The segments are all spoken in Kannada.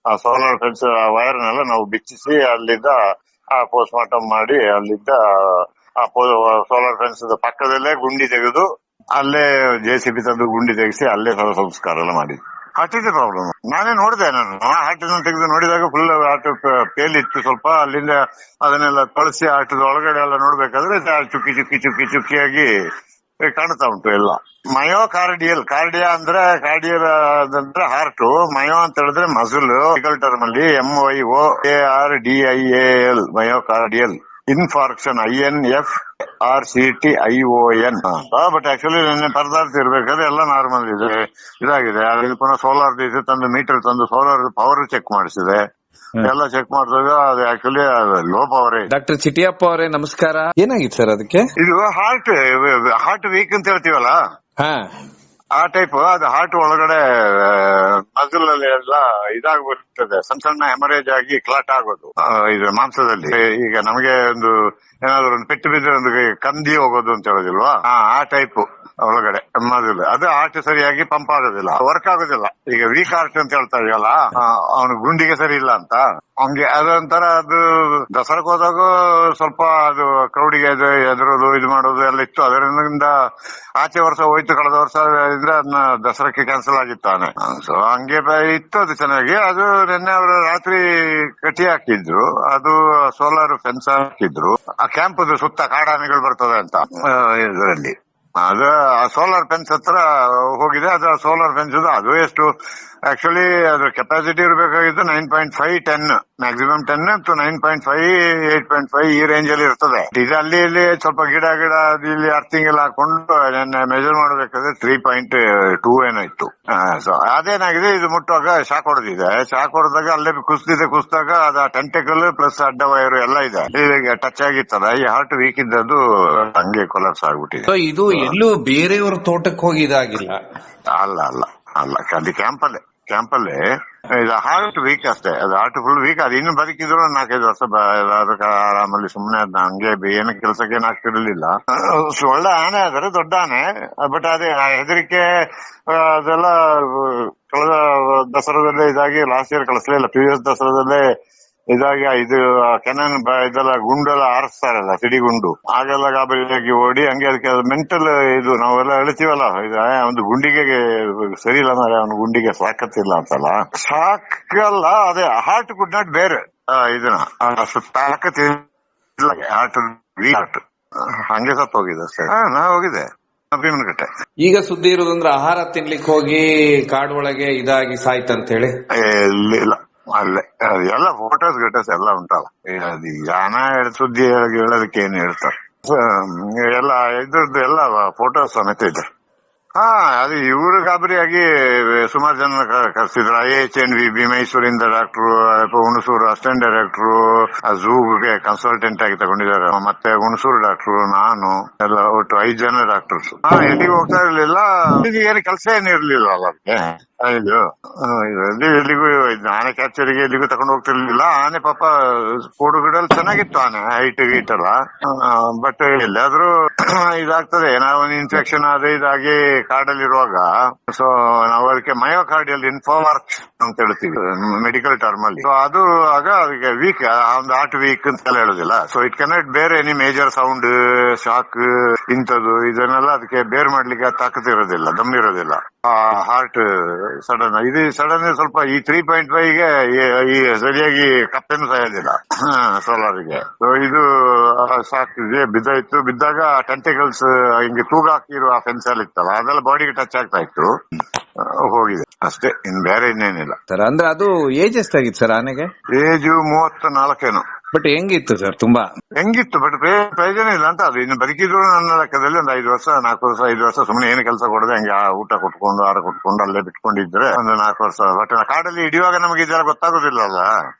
ಆ ಸೋಲಾರ್ ಫೆನ್ಸ್ ವೈರ್ನೆಲ್ಲ ನಾವು ಬಿಚ್ಚಿಸಿ ಅಲ್ಲಿಂದ ಪೋಸ್ಟ್ ಮಾರ್ಟಮ್ ಮಾಡಿ ಅಲ್ಲಿಂದ ಆ ಸೋಲಾರ್ ಫೆನ್ಸ್ ಪಕ್ಕದಲ್ಲೇ ಗುಂಡಿ ತೆಗೆದು ಅಲ್ಲೇ JCB ತಂದು ಗುಂಡಿ ತೆಗೆಸಿ ಅಲ್ಲೇ ಸಂಸ್ಕಾರ ಎಲ್ಲ ಮಾಡಿದ್ವಿ. ಹಾರ್ಟ್ ಇದೆ ಪ್ರಾಬ್ಲಮ್. ನಾನೇ ನೋಡಿದೆ, ನಾನು ಹಾರ್ಟ್ ತೆಗೆದು ನೋಡಿದಾಗ ಫುಲ್ ಹಾರ್ಟ್ ಪೇಲ್ ಇತ್ತು ಸ್ವಲ್ಪ. ಅಲ್ಲಿಂದ ಅದನ್ನೆಲ್ಲ ತೊಳಸಿ ಹಾರ್ಟದ ಒಳಗಡೆ ಎಲ್ಲ ನೋಡ್ಬೇಕಾದ್ರೆ ಚುಕ್ಕಿ ಚುಕ್ಕಿ ಚುಕ್ಕಿ ಚುಕ್ಕಿಯಾಗಿ ಕಾಣ್ತಾ ಉಂಟು ಎಲ್ಲ. ಮಯೋಕಾರ್ಡಿಯಲ್, ಕಾರ್ಡಿಯಾ ಅಂದ್ರೆ ಕಾರ್ಡಿಯಲ್ ಅಂದ್ರೆ ಹಾರ್ಟ್, ಮಯೋ ಅಂತ ಹೇಳಿದ್ರೆ ಮಸಲ್, ಮೆಡಿಕಲ್ ಟರ್ಮ್ ಅಲ್ಲಿ MYOARDIAL myocardial infarction INFRCTION. But actually ನಿನ್ನೆ ಪರದಾರ್ಥ ಇರ್ಬೇಕಾದ್ರೆ ಎಲ್ಲ ನಾರ್ಮಲ್ ಇದೆ, ಇದಾಗಿದೆ. ಅಲ್ಲಿ ಪುನಃ ಸೋಲಾರ್ ತಂದು ಮೀಟರ್ ತಂದು ಸೋಲಾರ್ ಪವರ್ ಚೆಕ್ ಮಾಡಿಸಿದೆ. ಎಲ್ಲ ಚೆಕ್ ಮಾಡಿದಾಗ ಅದು ಆಕ್ಚುಲಿ ಲೋ ಪವರ್. ಡಾಕ್ಟರ್ ಚಿಟಿಯಪ್ಪ ಅವರೇ ನಮಸ್ಕಾರ. ಏನಾಗಿತ್ತು ಸರ್ ಅದಕ್ಕೆ? ಇದು ಹಾರ್ಟ್ ವೀಕ್ ಅಂತ ಹೇಳ್ತೀವಲ್ಲ, ಆ ಟೈಪ್. ಅದು ಹಾರ್ಟ್ ಒಳಗಡೆ ಮಸಲ್ ಅಲ್ಲಿ ಎಲ್ಲ ಇದಾಗ್ಬಿಡ್ತದೆ, ಸಣ್ಣ ಸಣ್ಣ ಹೆಮರೇಜ್ ಆಗಿ ಕ್ಲಾಟ್ ಆಗೋದು ಇದು ಮಾಂಸದಲ್ಲಿ. ಈಗ ನಮಗೆ ಒಂದು ಏನಾದ್ರು ಒಂದು ಪೆಟ್ಟು ಬಿದ್ದರೆ ಒಂದು ಕಂದಿ ಹೋಗೋದು ಅಂತ ಹೇಳೋದಿಲ್ವಾ, ಆ ಟೈಪ್ ಒಳಗಡೆ ಮಸಲ್. ಅದು ಹಾರ್ಟ್ ಸರಿಯಾಗಿ ಪಂಪ್ ಆಗೋದಿಲ್ಲ, ವರ್ಕ್ ಆಗೋದಿಲ್ಲ. ಈಗ ವೀಕ್ ಹಾರ್ಟ್ ಅಂತ ಹೇಳ್ತಾ ಇದೆಯಲ್ಲ, ಅವನು ಗುಂಡಿಗೆ ಸರಿ ಇಲ್ಲ ಅಂತ ಹಂಗೆ. ಅದೊಂಥರ ಅದು ದಸರಾಕ್ ಹೋದಾಗ ಸ್ವಲ್ಪ ಅದು ಕ್ರೌಡಿಗೆ ಎದುರೋದು ಇದು ಮಾಡೋದು ಎಲ್ಲ ಇತ್ತು. ಅದರಿಂದ ಆಚೆ ವರ್ಷ ಹೋಯ್ತು, ಕಳೆದ ವರ್ಷ ಅದನ್ನ ದಸರಾಕ್ಕೆ ಕ್ಯಾನ್ಸಲ್ ಆಗಿತ್ತಾನೆ. ಸೊ ಹಂಗೆ ಇತ್ತು ಅದು ಚೆನ್ನಾಗಿ. ಅದು ನಿನ್ನೆ ಅವರು ರಾತ್ರಿ ಕಟಿ ಹಾಕಿದ್ರು, ಅದು ಸೋಲಾರ್ ಫೆನ್ಸ್ ಹಾಕಿದ್ರು. ಆ ಕ್ಯಾಂಪ್ ಸುತ್ತ ಕಾಡಾನೆಗಳು ಬರ್ತದೆ ಅಂತ ಇದರಲ್ಲಿ. ಅದು ಸೋಲಾರ್ ಫೆನ್ಸ್ ಹತ್ರ ಹೋಗಿದೆ. ಅದು ಸೋಲಾರ್ ಫೆನ್ಸ್ ಅದು ಎಷ್ಟು ಆಕ್ಚುಲಿ ಅದ್ರ ಕೆಪಾಸಿಟಿ ಇರಬೇಕಾಗಿದ್ದು 9.5 10 ಮ್ಯಾಕ್ಸಿಮಮ್ 10 to 9.5 8.5 ಈ ರೇಂಜ್ ಅಲ್ಲಿ ಇರ್ತದೆ. ಇದು ಅಲ್ಲಿ ಇಲ್ಲಿ ಸ್ವಲ್ಪ ಗಿಡ ಇಲ್ಲಿ ಅರ್ಥಿಂಗ್ ಎಲ್ಲ ಹಾಕೊಂಡು ಮೆಜರ್ ಮಾಡಬೇಕಾದ್ರೆ 3.2 ಏನೋ ಇತ್ತು. ಸೊ ಅದೇನಾಗಿದೆ, ಇದು ಮುಟ್ಟುವಾಗ ಶಾಕ್ ಹೊಡೆದಿದೆ. ಶಾಕ್ ಹೊಡೆದಾಗ ಅಲ್ಲೇ ಕುಸ್ದಾಗ ಅದ ಟೆಂಟಕಲ್ ಪ್ಲಸ್ ಅಡ್ಡ ವೈರು ಎಲ್ಲ ಇದೆ, ಈಗ ಟಚ್ ಆಗಿತ್ತದ. ಈ ಹಾರ್ಟ್ ವೀಕ್ ಇದ್ದದ್ದು ಹಂಗೆ ಕೊಲಾಪ್ಸ್ ಆಗ್ಬಿಟ್ಟಿದೆ. ಇದು ಎಲ್ಲೂ ಬೇರೆಯವ್ರ ತೋಟಕ್ಕೆ ಹೋಗಿದಾಗಿಲ್ಲ? ಅಲ್ಲ ಅಲ್ಲಿ ಕ್ಯಾಂಪಲ್ಲೇ ಇದು ಹಾರ್ಟ್ ವೀಕ್ ಅಷ್ಟೇ. ಅದು ಹಾರ್ಟ್ ಫುಲ್ ವೀಕ್. ಅದು ಇನ್ನು ಬದುಕಿದ್ರು 4-5 ವರ್ಷ ಆರಾಮಲ್ಲಿ ಸುಮ್ಮನೆ ಅದ್ನ ಹಂಗೆ ಏನು ಕೆಲಸಕ್ಕೆ ಏನು ಆಗ್ತಿರ್ಲಿಲ್ಲ. ಒಳ್ಳೆ ಆನೆ ಆದರೆ ದೊಡ್ಡ ಆನೆ, ಬಟ್ ಅದೇ ಹೆದರಿಕೆ ಅದೆಲ್ಲ ಕಳೆದ ದಸರಾದಲ್ಲೇ ಇದಾಗಿ ಲಾಸ್ಟ್ ಇಯರ್ ಕಳಿಸ್ಲಿಲ್ಲ. ಪ್ರೀವಿಯಸ್ ದಸರಾದಲ್ಲೇ ಇದಾಗಿ ಇದು ಕೆನನ್ ಇದೆಲ್ಲ ಗುಂಡೆಲ್ಲ ಆರಿಸ್ತಾರಲ್ಲ, ಸಿಡಿಗುಂಡು, ಆಗೆಲ್ಲ ಗಾಬರಿಯಾಗಿ ಓಡಿ ಹಂಗೆ. ಅದಕ್ಕೆ ಮೆಂಟಲ್ ಇದು ನಾವೆಲ್ಲ ಹೇಳ್ತೀವಲ್ಲ, ಒಂದು ಗುಂಡಿಗೆ ಸರಿ ಇಲ್ಲ ಅಂದ್ರೆ ಅವನು ಗುಂಡಿಗೆ ಸಾಕತ್ತಿಲ್ಲ ಅಂತಲ್ಲ, ಸಾಕಲ್ಲ. ಅದೇ ಹಾರ್ಟ್ ಕುಡ್ ನಾಟ್ ಬೇರೆ ಇದನ್ನ ತಾಕತ್ತಿಲ್ಲ. ಹಾರ್ಟ್ ಹಂಗೆ ಸತ್ತು ಹೋಗಿದೆ ಅಷ್ಟೇ. ನಾ ಹೋಗಿದೆ ಭೀಮನಕಟ್ಟೆ. ಈಗ ಸುದ್ದಿ ಇರೋದಂದ್ರೆ ಆಹಾರ ತಿನ್ಲಿಕ್ಕೆ ಹೋಗಿ ಕಾಡು ಒಳಗೆ ಇದಾಗಿ ಸಾಯ್ತಂತ ಹೇಳಿ. ಇಲ್ಲ ಅಲ್ಲೇ ಎಲ್ಲ ಫೋಟೋಸ್ ಎಲ್ಲ ಉಂಟಲ್ಲ. ಜನ ಸುದ್ದಿ ಹೇಳೋದಕ್ಕೆ ಏನ್ ಹೇಳ್ತಾರೆ, ಎಲ್ಲ ಇದ್ರದ್ದು ಎಲ್ಲ ಫೋಟೋಸ್ ಸಮೇತ ಇದೆ. ಅದು ಇವರು ಗಾಬರಿಯಾಗಿ ಸುಮಾರು ಜನ ಕರೆಸಿದ್ರು. IHNVB ಮೈಸೂರಿಂದ ಡಾಕ್ಟ್ರು, ಹುಣಸೂರು ಅಸಿಸ್ಟೆಂಟ್ ಡೈರೆಕ್ಟ್ರು, ಝೂಗೆ ಕನ್ಸಲ್ಟೆಂಟ್ ಆಗಿ ತಗೊಂಡಿದ್ದಾರೆ. ಮತ್ತೆ ಹುಣಸೂರು ಡಾಕ್ಟ್ರು, ನಾನು ಎಲ್ಲ ಒಟ್ಟು 5 ಜನ ಡಾಕ್ಟರ್ಸ್. ಎಲ್ಲಿಗೂ ಹೋಗ್ತಾ ಇರ್ಲಿಲ್ಲ, ಏನು ಕೆಲಸ ಏನಿರ್ಲಿಲ್ಲ ಅಲ್ಲ ಅದಕ್ಕೆ. ಎಲ್ಲಿಗೂ ಆನೆ ಕ್ಯಾಪ್ಚರಿಗೆ ಎಲ್ಲಿಗೂ ತಗೊಂಡು ಹೋಗ್ತಿರ್ಲಿಲ್ಲ. ಆನೆ ಪಾಪ ಕೋಡು ಗಿಡಲ್ಲಿ ಚೆನ್ನಾಗಿತ್ತು, ಆನೆ ಹೈಟ್ ಗೀಟ್ ಎಲ್ಲ. ಬಟ್ ಎಲ್ಲಾದ್ರೂ ಇದಾಗ್ತದೆ, ಏನೋ ಒಂದು ಇನ್ಫೆಕ್ಷನ್ ಅದೇ ಇದಾಗಿ ಕಾಡಲ್ಲಿರುವಾಗ. ಸೊ ನಾವು ಅದಕ್ಕೆ ಮಯೋಕಾರ್ಡಿಯಲ್ ಇನ್ಫಾರ್ಕ್ಷನ್ ಅಂತ ಹೇಳ್ತೀವಿ ಮೆಡಿಕಲ್ ಟರ್ಮ್ ಅಲ್ಲಿ. ಸೊ ಅದು ಆಗ ಅದಕ್ಕೆ ವೀಕ್, ಒಂದು ಹಾರ್ಟ್ ವೀಕ್ ಅಂತ ಹೇಳೋದಿಲ್ಲ. ಸೊ ಇಟ್ ಕೆನಾಟ್ ಬೇರ್ ಎನಿ ಮೇಜರ್ ಸೌಂಡ್, ಶಾಕ್ ಇಂಥದ್ದು ಇದನ್ನೆಲ್ಲ ಅದಕ್ಕೆ ಬೇರ್ ಮಾಡ್ಲಿಕ್ಕೆ ತಾಕತ್ತಿರೋದಿಲ್ಲ, ದಮ್ ಇರೋದಿಲ್ಲ. ಹಾರ್ಟ್ ಸಡನ್ ಸ್ವಲ್ಪ ಈ 3.5ಗೆ ಈ ಸರಿಯಾಗಿ ಕಪ್ಪೆನು ಸಾಯೋದಿಲ್ಲ ಸೋಲಾರಿಗೆ. ಇದು ಸಾಕಿದೆ, ಬಿದ್ದಾಗ ಟೆಂಟಿಕಲ್ಸ್ ಹಿಂಗೆ ತೂಗ ಹಾಕಿರೋ ಆ ಫೆನ್ಸ್ ಅಲ್ಲಿ ಇತ್ತಲ್ಲ, ಅದೆಲ್ಲ ಬಾಡಿಗೆ ಟಚ್ ಆಗ್ತಾ ಇತ್ತು, ಹೋಗಿದೆ ಅಷ್ಟೇ. ಇನ್ ಬೇರೆ ಇನ್ನೇನಿಲ್ಲ ಸರ್. ಅಂದ್ರೆ ಅದು ಏಜ್ ಎಷ್ಟಾಗಿತ್ತು ಸರ್ ಆನೆಗೆ? ಏಜು 34 ಏನೋ. ಬಟ್ ಹೆಂಗಿತ್ತು ಸರ್? ತುಂಬಾ ಹೆಂಗಿತ್ತು, ಬಟ್ ಪ್ರಯೋಜನ ಇಲ್ಲ ಅಂತ. ಅದು ಇನ್ನು ಬದುಕಿದ್ರು ನನ್ನ ಲೆಕ್ಕದಲ್ಲಿ ಒಂದು 5 ವರ್ಷ 4 ವರ್ಷ 5 ವರ್ಷ ಸುಮ್ಮನೆ ಏನು ಕೆಲಸ ಕೊಡದೆ ಹಂಗೆ ಊಟ ಕೊಟ್ಕೊಂಡು ಆಹಾರ ಕೊಟ್ಕೊಂಡು ಅಲ್ಲೇ ಬಿಟ್ಕೊಂಡಿದ್ರೆ ಒಂದು 4 ವರ್ಷ. ಬಟ್ ಕಾಡಲ್ಲಿ ಹಿಡಿಯುವಾಗ ನಮಗೆ ಇದೆಲ್ಲ ಗೊತ್ತಾಗೋದಿಲ್ಲ ಅಲ್ಲ.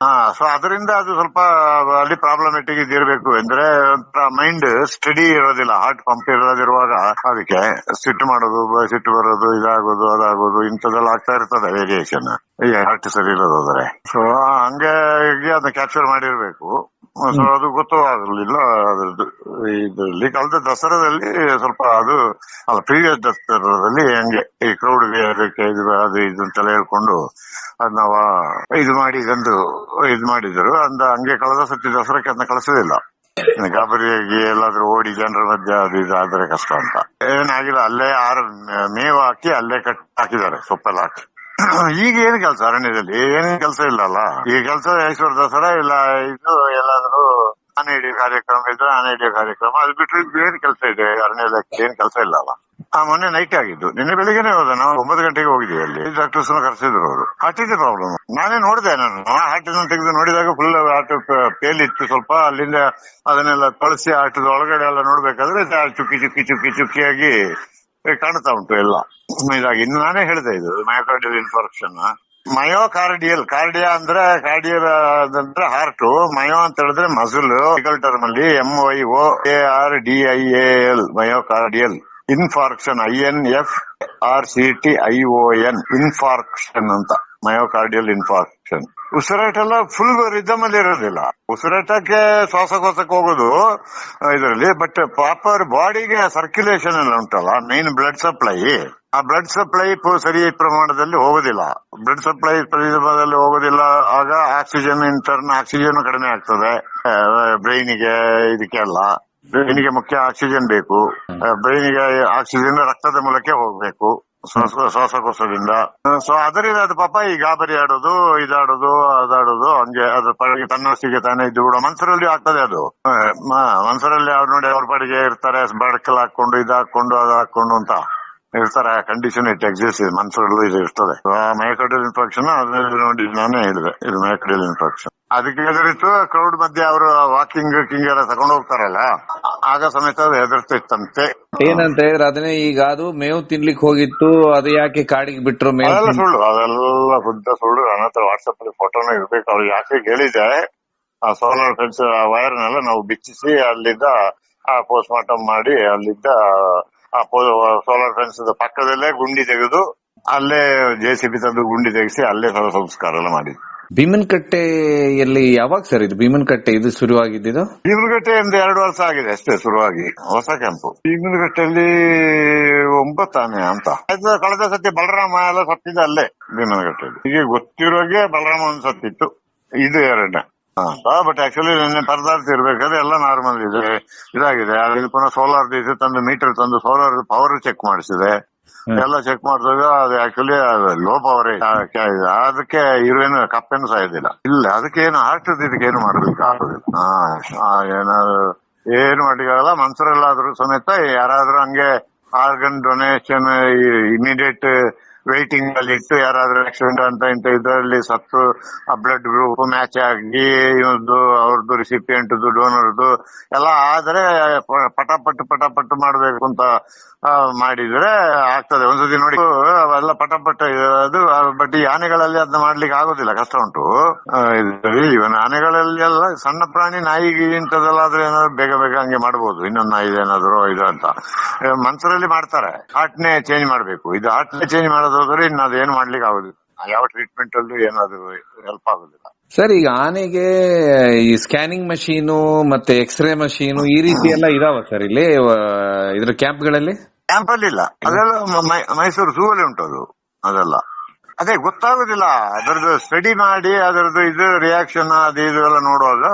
ಸೊ ಅದರಿಂದ ಅದು ಸ್ವಲ್ಪ ಅಲ್ಲಿ ಪ್ರಾಬ್ಲಮೆಟಿಕ್ ಇದಿರ್ಬೇಕು. ಅಂದ್ರೆ ಮೈಂಡ್ ಸ್ಟಡಿ ಇರೋದಿಲ್ಲ, ಹಾರ್ಟ್ ಪಂಪ್ ಇರೋದಿರುವಾಗ ಅದಕ್ಕೆ ಸಿಟ್ಟು ಮಾಡೋದು, ಸಿಟ್ಟು ಬರೋದು, ಇದಾಗೋದು, ಅದಾಗೋದು ಇಂಥದ್ದೆಲ್ಲ ಆಗ್ತಾ ಇರ್ತದೆ ವೇರಿಯೇಷನ್. ಹಾರ್ಟ್ ಸರಿ ಇಲ್ಲದಾದ್ರೆ. ಸೊ ಹಂಗೆ ಅದನ್ನ ಕ್ಯಾಪ್ಚರ್ ಮಾಡಿರ್ಬೇಕು. ಸೊ ಅದು ಗೊತ್ತೂ ಆಗಲಿಲ್ಲ ಅದ್ರದ್ದು. ಇದ್ರಲ್ಲಿ ಕಳೆದ ದಸರಾದಲ್ಲಿ ಸ್ವಲ್ಪ ಅದು ಅಲ್ಲ, ಪ್ರೀವಿಯಸ್ ದಸರಾದಲ್ಲಿ ಹಂಗೆ ಈ ಕ್ರೌಡ್ ಅದು ಇದು ಅಂತೆಲ್ಲ ಹೇಳ್ಕೊಂಡು ಅದ್ ನಾವ ಇದು ಮಾಡಿ ಇದು ಮಾಡಿದ್ರು ಅಂದ. ಹಂಗೆ ಕಳೆದ ಸತಿ ದಸರಾಕ್ಕೆ ಅದನ್ನ ಕಳಿಸೋದಿಲ್ಲ. ಗಾಬರಿಯಾಗಿ ಎಲ್ಲಾದ್ರೂ ಓಡಿ ಜನರ ಮಧ್ಯೆ ಅದು ಇದು ಆದ್ರೆ ಕಷ್ಟ ಅಂತ ಏನಾಗಿಲ್ಲ. ಅಲ್ಲೇ ಮೇವು ಹಾಕಿ ಅಲ್ಲೇ ಹಾಕಿದ್ದಾರೆ, ಸೊಪ್ಪೆಲ್ಲ ಹಾಕಿ. ಈಗ ಏನ್ ಕೆಲಸ ಅರಣ್ಯದಲ್ಲಿ? ಏನೇನ್ ಕೆಲಸ ಇಲ್ಲ ಅಲ್ಲ. ಈ ಕೆಲಸ ಐಶ್ವರ್ಯ ದಸರಾ ಇಲ್ಲ, ಇದು ಎಲ್ಲಾದ್ರೂ ಆನೆ ಹಿಡಿಯೋ ಕಾರ್ಯಕ್ರಮ ಇದ್ರೆ ಆನೆ ಹಿಡಿಯೋ ಕಾರ್ಯಕ್ರಮ, ಅದು ಬಿಟ್ಟರೆ ಏನ್ ಕೆಲಸ ಇದೆ ಅರಣ್ಯ ಇಲಾಖೆ? ಏನ್ ಕೆಲಸ ಇಲ್ಲ ಅಲ್ಲ. ಮೊನ್ನೆ ನೈಟ್ ಆಗಿದ್ದು, ನಿನ್ನೆ ಬೆಳಿಗ್ಗೆನೆ ಹೋದ. ನಾವು 9 ಗಂಟೆಗೆ ಹೋಗಿದ್ದೀವಿ. ಅಲ್ಲಿ ಡಾಕ್ಟರ್ಸ್ ಕರೆಸಿದ್ರು ಅವರು. ಹಾರ್ಟ್ ಇದೆ ಪ್ರಾಬ್ಲಮ್. ನಾನೇ ನೋಡಿದೆ, ಹಾರ್ಟ್ ತೆಗೆದು ನೋಡಿದಾಗ ಫುಲ್ ಹಾರ್ಟ್ ಪೇಲ್ ಇತ್ತು ಸ್ವಲ್ಪ. ಅಲ್ಲಿಂದ ಅದನ್ನೆಲ್ಲ ತೊಳಸಿ ಹಾರ್ಟದ ಒಳಗಡೆ ಎಲ್ಲ ನೋಡ್ಬೇಕಾದ್ರೆ ಚುಕ್ಕಿ ಚುಕ್ಕಿ ಚುಕ್ಕಿ ಚುಕ್ಕಿಯಾಗಿ ಕಾಣ್ತಾ ಉಂಟು ಎಲ್ಲ ಇದಾಗಿ. ಇನ್ನು ನಾನೇ ಹೇಳಿದೆ, ಇದು ಮಯೋಕಾರ್ಡಿಯಲ್ ಇನ್ಫಾರ್ಕ್ಷನ್. ಕಾರ್ಡಿಯಾ ಅಂದ್ರೆ ಕಾರ್ಡಿಯಲ್ ಅಂದ್ರೆ ಹಾರ್ಟ್, ಮಯೋ ಅಂತ ಹೇಳಿದ್ರೆ ಮಸಲ್. ಟರ್ಮ್ ಅಲ್ಲಿ MYOARDIAL myocardial infarction, INFARCTION infarction ಅಂತ. Myocardial infarction. ಉಸಿರಾಟ ಎಲ್ಲ ಫುಲ್ ರಿದಮ್ ಅಲ್ಲಿ ಇರೋದಿಲ್ಲ. ಉಸಿರಾಟಕ್ಕೆ ಶ್ವಾಸಕೋಶಕ್ಕೆ ಹೋಗೋದು ಇದರಲ್ಲಿ, ಬಟ್ ಪ್ರಾಪರ್ ಬಾಡಿಗೆ ಸರ್ಕ್ಯುಲೇಷನ್ ಎಲ್ಲ ಉಂಟಲ್ಲ, ಮೇನ್ ಬ್ಲಡ್ ಸಪ್ಲೈ, ಆ ಬ್ಲಡ್ ಸಪ್ಲೈ ಸರಿ ಪ್ರಮಾಣದಲ್ಲಿ ಹೋಗೋದಿಲ್ಲ. ಬ್ಲಡ್ ಸಪ್ಲೈ ಪ್ರಮಾಣದಲ್ಲಿ ಹೋಗೋದಿಲ್ಲ. ಆಗ ಆಕ್ಸಿಜನ್ ಆಕ್ಸಿಜನ್ ಕಡಿಮೆ ಆಗ್ತದೆ ಬ್ರೈನಿಗೆ. ಇದಕ್ಕೆಲ್ಲ ಬ್ರೈನಿಗೆ ಮುಖ್ಯ ಆಕ್ಸಿಜನ್ ಬೇಕು. ಬ್ರೈನಿಗೆ ಆಕ್ಸಿಜನ್ ರಕ್ತದ ಮೂಲಕ ಹೋಗ್ಬೇಕು ಶ್ವಾಸಕೋಶದಿಂದ. ಸೊ ಅದರಿಂದ ಅದು ಪಾಪ ಈ ಗಾಬರಿ ಆಡೋದು, ಇದಾಡೋದು, ಅದಾಡೋದು, ಹಂಗೆ ಅದ್ರ ಪಾಡಿಗೆ ತನ್ನಷ್ಟಿಗೆ ತಾನೇ ಇದ್ದು ಬಿಡೋ. ಮನ್ಸರಲ್ಲಿ ಆಗ್ತದೆ ಅದು. ಮನ್ಸರಲ್ಲಿ ಅವ್ರು ನೋಡಿ ಅವ್ರ ಪಾಡಿಗೆ ಇರ್ತಾರೆ, ಬಡಕಲ್ ಹಾಕೊಂಡು ಇದು ಹಾಕೊಂಡು ಅದು ಹಾಕೊಂಡು ಅಂತ ಇರ್ತಾರೆ. ಕಂಡೀಷನ್ ಇಟ್ ಎಕ್ಸಿಸ್ಟ್ ಮನ್ಸರಲ್ಲೂ ಇದು ಇರ್ತದೆ. ಮಯೋಕಾರ್ಡಿಯಲ್ ಇನ್ಫಾರ್ಕ್ಷನ್ ಅದ್ರಲ್ಲಿ ನೋಡಿ ನಾನೇ ಹೇಳಿದೆ, ಇದು ಮಯೋಕಾರ್ಡಿಯಲ್ ಇನ್ಫಾರ್ಕ್ಷನ್. ಅದಕ್ಕೆ ಎದುರಿತ್ತು ಕ್ರೌಡ್ ಮಧ್ಯೆ ಅವರು ವಾಕಿಂಗ್ ಎಲ್ಲ ತಗೊಂಡು ಹೋಗ್ತಾರಲ್ಲ, ಆಗ ಸಮೇತ ಅದು ಹೆದರ್ತಿತ್ತಂತೆ. ಏನಂತ ಹೇಳಿದ್ರೆ ಅದನ್ನೇ ಈಗ ಅದು ಮೇವು ತಿನ್ಲಿಕ್ಕೆ ಹೋಗಿತ್ತು, ಅದು ಯಾಕೆ ಕಾಡಿಗೆ ಬಿಟ್ರು? ಅದೆಲ್ಲ ಸುಳ್ಳು, ಅದೆಲ್ಲ ಶುದ್ಧ ಸುಳ್ಳು. ನನ್ನ ಹತ್ರ ವಾಟ್ಸಪ್ ಅಲ್ಲಿ ಫೋಟೋನ ಇರ್ಬೇಕು. ಅವ್ರು ಯಾಕೆ ಹೇಳಿದೆ, ಆ ಸೋಲಾರ್ ಫೆನ್ಸ್ ವೈರ್ನೆಲ್ಲ ನಾವು ಬಿಚ್ಚಿಸಿ ಅಲ್ಲಿದ್ದ ಪೋಸ್ಟ್ ಮಾರ್ಟಮ್ ಮಾಡಿ ಅಲ್ಲಿದ್ದ ಸೋಲಾರ್ ಫೆನ್ಸ್ ಪಕ್ಕದಲ್ಲೇ ಗುಂಡಿ ತೆಗೆದು ಅಲ್ಲೇ JCB ತಂದು ಗುಂಡಿ ತೆಗೆಸಿ ಅಲ್ಲೇ ಸಂಸ್ಕಾರ ಎಲ್ಲ ಮಾಡಿದ್ವಿ. ಭೀಮನಕಟ್ಟೆಯಲ್ಲಿ ಯಾವಾಗ ಸರ್ ಇದು ಭೀಮನಕಟ್ಟೆ ಇದು ಶುರುವಾಗಿದ್ದು? ಭೀಮನಕಟ್ಟೆ 2 ವರ್ಷ ಆಗಿದೆ ಅಷ್ಟೇ ಶುರುವಾಗಿ, ಹೊಸ ಕ್ಯಾಂಪು. ಭೀಮನಕಟ್ಟೆಯಲ್ಲಿ 9 ಆನೆ ಅಂತ. ಕಳೆದ ಸತಿ ಬಲರಾಮ ಎಲ್ಲ ಸತ್ತಿದ್ದ ಅಲ್ಲೇ ಭೀಮನಕಟ್ಟೆಯಲ್ಲಿ. ಈಗ ಗೊತ್ತಿರೋಗೆ ಬಲರಾಮ ಒಂದು ಸತ್ತಿತ್ತು, ಇದು 2ನೇ. ಬಟ್ ಆಕ್ಚುಲಿ ನಿನ್ನೆ ಪರದಾಡ್ತಿರ್ಬೇಕಾದ್ರೆ ಎಲ್ಲ ನಾರ್ಮಲ್ ಇದಾಗಿದೆ. ಅಲ್ಲಿ ಪುನಃ ಸೋಲಾರ್ ತಂದು ಮೀಟರ್ ತಂದು ಸೋಲಾರ್ ಪವರ್ ಚೆಕ್ ಮಾಡಿಸಿದೆ. ಎಲ್ಲ ಚೆಕ್ ಮಾಡಿದಾಗ ಅದು ಆಕ್ಚುಲಿ ಲೋ ಪವರ್. ಅದಕ್ಕೆ ಇವೇನು ಕಪ್ಪೇನು ಸಾಯೋದಿಲ್ಲ. ಇಲ್ಲ, ಅದಕ್ಕೆ ಏನು ಹಾರ್ಟ್ ಇದಕ್ಕೆ ಏನು ಮಾಡ್ಲಿಕ್ಕೆ ಆಗೋದಿಲ್ಲ. ಏನು ಮಾಡ್ಲಿಕ್ಕಾಗಲ್ಲ. ಮನ್ಸರಲ್ಲಾದ್ರೂ ಸಮೇತ ಯಾರಾದ್ರೂ ಹಂಗೆ ಆರ್ಗನ್ ಡೊನೇಷನ್ ಇಮಿಡಿಯೇಟ್ ವೈಟಿಂಗ್ ಅಲ್ಲಿ ಇಟ್ಟು ಯಾರಾದ್ರೂ ಆಕ್ಸಿಡೆಂಟ್ ಅಂತ ಇಂತ ಇದರಲ್ಲಿ ಸತ್ತು ಆ ಬ್ಲಡ್ ಗ್ರೂಪ್ ಮ್ಯಾಚ್ ಆಗಿ ಅವ್ರದ್ದು ರಿಸಿಪಿಯೆಂಟ್ ಡೋನರ್ದು ಎಲ್ಲ ಆದ್ರೆ ಪಟಾಪಟ್ಟು ಮಾಡ್ಬೇಕು ಅಂತ ಮಾಡಿದ್ರೆ ಆಗ್ತದೆ. ಒಂದ್ಸತಿ ನೋಡಿ ಅವೆಲ್ಲ ಪಟಾಪಟ್ ಅದು. ಬಟ್ ಈ ಆನೆಗಳಲ್ಲಿ ಅದನ್ನ ಮಾಡ್ಲಿಕ್ಕೆ ಆಗೋದಿಲ್ಲ, ಕಷ್ಟ ಉಂಟು. ಇವನ್ ಆನೆಗಳಲ್ಲಿ ಎಲ್ಲ ಸಣ್ಣ ಪ್ರಾಣಿ ನಾಯಿಗೆ ಇಂಥದ್ದೆಲ್ಲಾದ್ರೂ ಏನಾದ್ರು ಬೇಗ ಹಂಗೆ ಮಾಡ್ಬೋದು. ಇನ್ನೊಂದು ನಾಯಿ ಏನಾದ್ರು ಇದು ಅಂತ ಮನ್ಸರಲ್ಲಿ ಮಾಡ್ತಾರೆ. ಹಾರ್ಟ್ನೇ ಚೇಂಜ್ ಮಾಡ್ಬೇಕು. ಇದು ಹಾರ್ಟ್ನೇ ಚೇಂಜ್ ಮಾಡೋದಾದ್ರೆ ಇನ್ನು ಅದೇನು ಮಾಡ್ಲಿಕ್ಕೆ ಆಗುದಿಲ್ಲ. ಯಾವ ಟ್ರೀಟ್ಮೆಂಟ್ ಅಲ್ಲೂ ಏನಾದ್ರು ಹೆಲ್ಪ್ ಆಗುದಿಲ್ಲ. ಸರ್, ಈಗ ಆನೆಗೆ ಈ ಸ್ಕ್ಯಾನಿಂಗ್ ಮಷೀನು ಮತ್ತೆ ಎಕ್ಸ್ರೇ ಮಷೀನು ಈ ರೀತಿ ಎಲ್ಲ ಇದಾವ ಸರ್ ಇಲ್ಲಿ ಇದ್ರ ಕ್ಯಾಂಪ್ಗಳಲ್ಲಿ? ಕ್ಯಾಂಪಲ್ಲಿ ಇಲ್ಲ, ಅದೆಲ್ಲ ಮೈಸೂರು ಝೂ ಅಲ್ಲಿ ಉಂಟು ಅದೆಲ್ಲ. ಅದೇ ಗೊತ್ತಾಗುದಿಲ್ಲ. ಅದರದ್ದು ಸ್ಟಡಿ ಮಾಡಿ ಅದರದ್ದು ಇದು ರಿಯಾಕ್ಷನ್ ಅದು ಇದು ಎಲ್ಲ ನೋಡುವಾಗ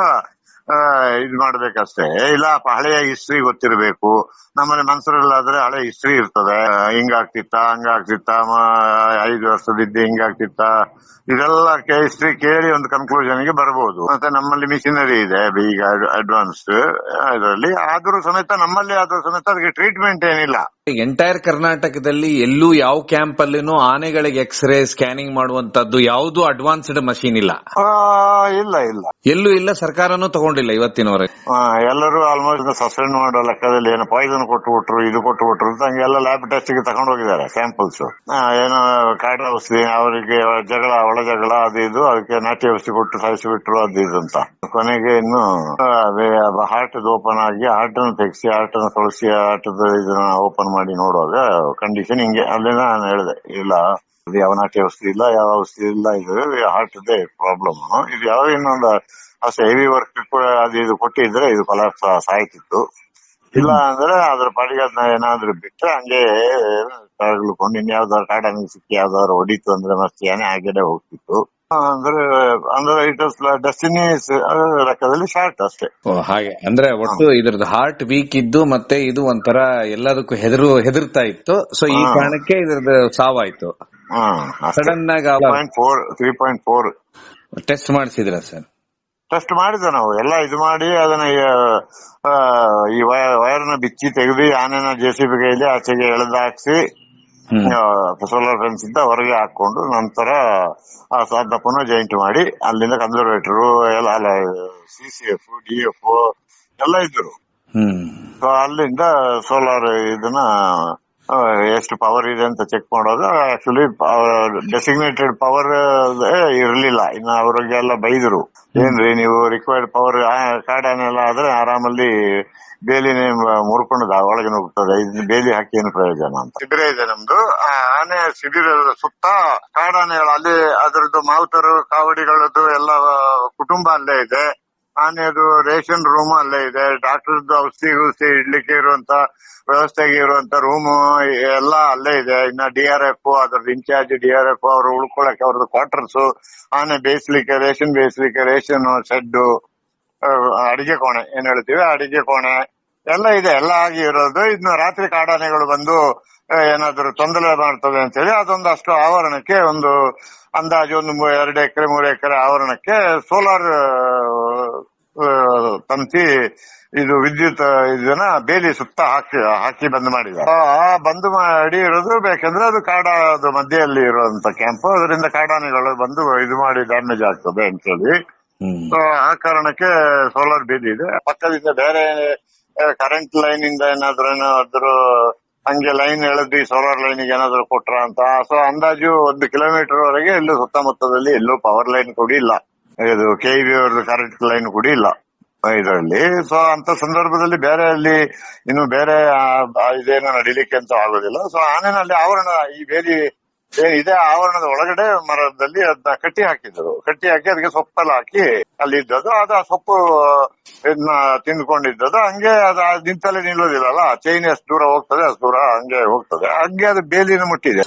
ಇದ್ ಮಾಡ್ಬೇಕಷ್ಟೇ. ಇಲ್ಲ ಹಳೆಯ ಹಿಸ್ಟ್ರಿ ಗೊತ್ತಿರಬೇಕು. ನಮ್ಮಲ್ಲಿ ಮನ್ಸರಲ್ಲಾದ್ರೆ ಹಳೆ ಹಿಸ್ಟ್ರಿ ಇರ್ತದೆ. ಹಿಂಗಾಗ್ತಿತ್ತ ಹಂಗಾಗ್ತಿತ್ತ, 5 ವರ್ಷದಿದ್ದೆ ಹಿಂಗಾಗ್ತಿತ್ತ, ಇದೆಲ್ಲ ಹಿಸ್ಟ್ರಿ ಕೇಳಿ ಒಂದು ಕನ್ಕ್ಲೂಷನ್ ಗೆ ಬರಬಹುದು. ಮತ್ತೆ ನಮ್ಮಲ್ಲಿ ಮಿಷಿನರಿ ಇದೆ ಈಗ ಅಡ್ವಾನ್ಸ್ಡ್ ಇದರಲ್ಲಿ. ಆದ್ರೂ ಸಮೇತ ನಮ್ಮಲ್ಲಿ ಆದ್ರೂ ಸಮೇತ ಅದಕ್ಕೆ ಟ್ರೀಟ್ಮೆಂಟ್ ಏನಿಲ್ಲ. ಎಂಟೈರ್ ಕರ್ನಾಟಕದಲ್ಲಿ ಎಲ್ಲೂ ಯಾವ ಕ್ಯಾಂಪ್ ಅಲ್ಲಿನೂ ಆನೆಗಳಿಗೆ ಎಕ್ಸ್ರೇ ಸ್ಕ್ಯಾನಿಂಗ್ ಮಾಡುವಂತದ್ದು ಯಾವ್ದು ಅಡ್ವಾನ್ಸ್ಡ್ ಮಷೀನ್ ಇಲ್ಲ. ಇಲ್ಲ ಎಲ್ಲೂ ಇಲ್ಲ, ಸರ್ಕಾರನೂ ತಗೊಂಡಿಲ್ಲ ಇವತ್ತಿನವರೆಗೆ. ಎಲ್ಲರೂ ಆಲ್ಮೋಸ್ಟ್ ಸಸ್ಪೆಂಡ್ ಮಾಡೋ ಲೆಕ್ಕದಲ್ಲಿ ಏನು ಪಾಯ್ಸನ್ ಕೊಟ್ಟುಬಿಟ್ರು, ಇದು ಕೊಟ್ಟುಬಿಟ್ರು ಅಂತ ಹಂಗೆಲ್ಲ ಲ್ಯಾಬ್ ಟೆಸ್ಟ್ ಗೆ ತಗೊಂಡು ಹೋಗಿದ್ದಾರೆ ಸ್ಯಾಂಪಲ್ಸ್. ಏನೋ ಕಾಡು ಔಷಧಿ ಅವರಿಗೆ ಒಳ ಜಗಳ ಅದು ಇದು, ಅದಕ್ಕೆ ನಾಟಿ ಔಷಧಿ ಕೊಟ್ಟು ಸಾಯಿಸಿಬಿಟ್ರು ಅದು ಇದು ಅಂತ. ಕೊನೆಗೆ ಇನ್ನು ಹಾರ್ಟ್ ಓಪನ್ ಆಗಿ ಹಾರ್ಟ್ ಅನ್ನು ತೆಗೆಸಿ ಹಾರ್ಟ್ ಅನ್ನು ತೊಳಸಿ ಹಾರ್ಟ್ ಇದನ್ನ ಓಪನ್ ಮಾಡಿ ನೋಡುವಾಗ ಕಂಡೀಷನ್ ಹಿಂಗೆ. ಅಲ್ಲಿಂದ ನಾನು ಹೇಳಿದೆ, ಇಲ್ಲ ಇದು ಯಾವ ನಾಟಿ ಔಷಧಿ ಇಲ್ಲ, ಯಾವ ಔಷಧಿ ಇಲ್ಲ. ಇದು ಹಾರ್ಟ್ ದೇ ಪ್ರಾಬ್ಲಮ್. ಇದು ಯಾವ ಇನ್ನೊಂದು ಅಷ್ಟು ಹೆವಿ ವರ್ಕ್ ಅದು ಇದು ಕೊಟ್ಟಿದ್ರೆ ಇದು ಕೊಲಾಪ್ಸ್ ಸಾಯ್ತಿತ್ತು. ಇಲ್ಲ ಅಂದ್ರೆ ಅದ್ರ ಪಾಡಿಗೆ ಅದನ್ನ ಏನಾದ್ರು ಬಿಟ್ರೆ ಹಂಗೆ ತಗಲ್ಕೊಂಡು ಇನ್ಯಾವ್ದಾದ್ರು ಕಾಡಾನೆ ಸಿಕ್ಕಿ ಯಾವ್ದಾದ್ರು ಹೊಡಿತು ಅಂದ್ರೆ ಮತ್ತೆ ಏನೇ ಆಗದೆ ಹೋಗ್ತಿತ್ತು. ಅಂದ್ರೆ ಇಟ್ ವಾಸ್ ಡೆಸ್ಟಿನಿ ಲೆಕ್ಕದಲ್ಲಿ ಶಾರ್ಟ್ ಅಷ್ಟೇ. ಹಾಗೆ ಅಂದ್ರೆ ಒಟ್ಟು ಇದ್ರದ್ದು ಹಾರ್ಟ್ ವೀಕ್ ಇದ್ದು ಮತ್ತೆ ಇದು ಒಂಥರ ಎಲ್ಲದಕ್ಕೂ ಹೆದರ್ತಾ ಇತ್ತು. ಸೊ ಈ ಕಾರಣಕ್ಕೆ ಇದ್ರದ್ದು ಸಾವಾಯ್ತು. ಸಡನ್ ಆಗಿ 3.4 ಟೆಸ್ಟ್ ಮಾಡಿಸಿದ್ರ ಸರ್? ಟೆಸ್ಟ್ ಮಾಡಿದ್ವಿ ನಾವು ಎಲ್ಲ ಇದು ಮಾಡಿ ಅದನ್ನ ಈ ವೈರ್ನ ಬಿಚ್ಚಿ ತೆಗೆದು ಆನೆನ JCB ಕೈಲಿ ಆಚೆಗೆ ಎಳೆದು ಹಾಕ್ಸಿ ಸೋಲಾರ್ ಫೆನ್ಸ್ ಇಂದ ಹೊರಗೆ ಹಾಕೊಂಡು ನಂತರ ಅದನ್ನ ಪುನಃ ಜಾಯಿಂಟ್ ಮಾಡಿ ಅಲ್ಲಿಂದ ಕನ್ಸರ್ವೇಟರ್ ಎಲ್ಲ CCF DF ಎಲ್ಲ ಇದ್ರು. ಸೊ ಅಲ್ಲಿಂದ ಸೋಲಾರ್ ಇದನ್ನ ಎಷ್ಟು ಪವರ್ ಇದೆ ಅಂತ ಚೆಕ್ ಮಾಡೋದು. ಆಕ್ಚುಲಿ ಡೆಸಿಗ್ನೇಟೆಡ್ ಪವರ್ ಇರ್ಲಿಲ್ಲ. ಇನ್ನು ಅವ್ರಿಗೆಲ್ಲ ಬೈದ್ರು, ಏನ್ರಿ ನೀವು ರಿಕ್ವೈರ್ಡ್ ಪವರ್ ಕಾಡಾನೆಲ್ಲ ಆದ್ರೆ ಆರಾಮಲ್ಲಿ ಬೇಲಿನೇ ಮುರ್ಕೊಂಡದ ಒಳಗೆ ನುಗ್ತದೆ, ಬೇಲಿ ಹಾಕಿ ಏನು ಪ್ರಯೋಜನ ಅಂತ. ಶಿಬಿರ ಇದೆ ನಮ್ದು. ಆನೆ ಶಿಬಿರದ ಸುತ್ತ ಕಾಡಾನೆಗಳು ಅಲ್ಲಿ ಅದರದ್ದು ಮಾವುತರು ಕಾವಡಿಗಳದ್ದು ಎಲ್ಲ ಕುಟುಂಬ ಅಲ್ಲೇ ಇದೆ. ಆನೆದು ರೇಷನ್ ರೂಮ್ ಅಲ್ಲೇ ಇದೆ. ಡಾಕ್ಟರ್ದು ಔಷಧಿ ಇಡ್ಲಿಕ್ಕೆ ಇರುವಂತ ವ್ಯವಸ್ಥೆಗೆ ಇರುವಂತ ರೂಮ್ ಎಲ್ಲ ಅಲ್ಲೇ ಇದೆ. ಇನ್ನ DRF ಅದ್ರದ್ದು ಇನ್ಚಾರ್ಜ್ DRF ಅವರು ಉಳ್ಕೊಳಕ್ಕೆ ಅವ್ರದ್ದು ಕ್ವಾರ್ಟರ್ಸ್, ಆನೆ ಬೇಯಿಸ್ಲಿಕ್ಕೆ ರೇಷನ್ ಶೆಡ್, ಅಡಿಗೆ ಕೋಣೆ ಏನ್ ಹೇಳ್ತೀವಿ ಅಡಿಗೆ ಕೋಣೆ ಎಲ್ಲ ಇದೆ. ಎಲ್ಲ ಆಗಿ ಇರೋದು. ಇನ್ನು ರಾತ್ರಿ ಕಾಡಾನೆಗಳು ಬಂದು ಏನಾದ್ರು ತೊಂದರೆ ಮಾಡ್ತದೆ ಅಂತ ಹೇಳಿ ಅದೊಂದಷ್ಟು ಆವರಣಕ್ಕೆ ಒಂದು ಅಂದಾಜು ಒಂದು 2 ಎಕರೆ 3 ಎಕರೆ ಆವರಣಕ್ಕೆ ಸೋಲಾರ್ ತಂತಿ ಇದು ವಿದ್ಯುತ್ ಇದನ್ನ ಬೇಲಿ ಸುತ್ತ ಹಾಕಿ ಬಂದ್ ಮಾಡಿದ್ದಾರೆ. ಬಂದ್ ಮಾಡಿ ಇರೋದು ಬೇಕಂದ್ರೆ ಅದು ಕಾಡದ ಮಧ್ಯೆಯಲ್ಲಿ ಇರುವಂತ ಕ್ಯಾಂಪ್. ಅದರಿಂದ ಕಾಡಾನೆಗಳು ಬಂದು ಇದು ಮಾಡಿ ಡ್ಯಾಮೇಜ್ ಆಗ್ತದೆ ಅಂತ ಹೇಳಿ ಆ ಕಾರಣಕ್ಕೆ ಸೋಲಾರ್ ಬೇಲಿ ಇದೆ. ಪಕ್ಕದಿಂದ ಬೇರೆ ಕರೆಂಟ್ ಲೈನ್ ಇಂದ ಏನಾದ್ರು ಹಂಗೆ ಲೈನ್ ಎಳೆದು ಸೋಲಾರ್ ಲೈನ್ಗೆ ಏನಾದ್ರು ಕೊಟ್ರ ಅಂತ. ಸೊ ಅಂದಾಜು 1 ಕಿಲೋಮೀಟರ್ ವರೆಗೆ ಎಲ್ಲೂ ಸುತ್ತಮುತ್ತದಲ್ಲಿ ಎಲ್ಲೂ ಪವರ್ ಲೈನ್ ಕೂಡ ಇಲ್ಲ. ಇದು KV ಅವ್ರದ್ದು ಕರೆಂಟ್ ಲೈನ್ ಕೂಡ ಇಲ್ಲ ಇದರಲ್ಲಿ. ಸೊ ಅಂತ ಸಂದರ್ಭದಲ್ಲಿ ಬೇರೆ ಅಲ್ಲಿ ಇನ್ನು ಬೇರೆ ಇದೇನು ನಡಿಲಿಕ್ಕೆ ಅಂತ ಆಗೋದಿಲ್ಲ. ಸೊ ಆನೆನಲ್ಲಿ ಆವರಣ ಈ ಬೇಲಿ ಇದೇ ಆವರಣದ ಒಳಗಡೆ ಮರದಲ್ಲಿ ಅದನ್ನ ಕಟ್ಟಿ ಹಾಕಿ ಅದಕ್ಕೆ ಸೊಪ್ಪೆಲ್ಲ ಹಾಕಿ ಅಲ್ಲಿ ಇದ್ದದ್ದು. ಅದು ಆ ಸೊಪ್ಪು ಇದನ್ನ ತಿಂದ್ಕೊಂಡಿದ್ದದು. ಹಂಗೆ ಅದು ನಿಂತಲ್ಲೇ ನಿಲ್ಲೋದಿಲ್ಲಲ್ಲ, ಚೈನ್ ಎಷ್ಟು ದೂರ ಹೋಗ್ತದೆ ಅಷ್ಟು ದೂರ ಹಂಗೆ ಹೋಗ್ತದೆ. ಹಂಗೆ ಅದು ಬೇಲಿನ ಮುಟ್ಟಿದೆ.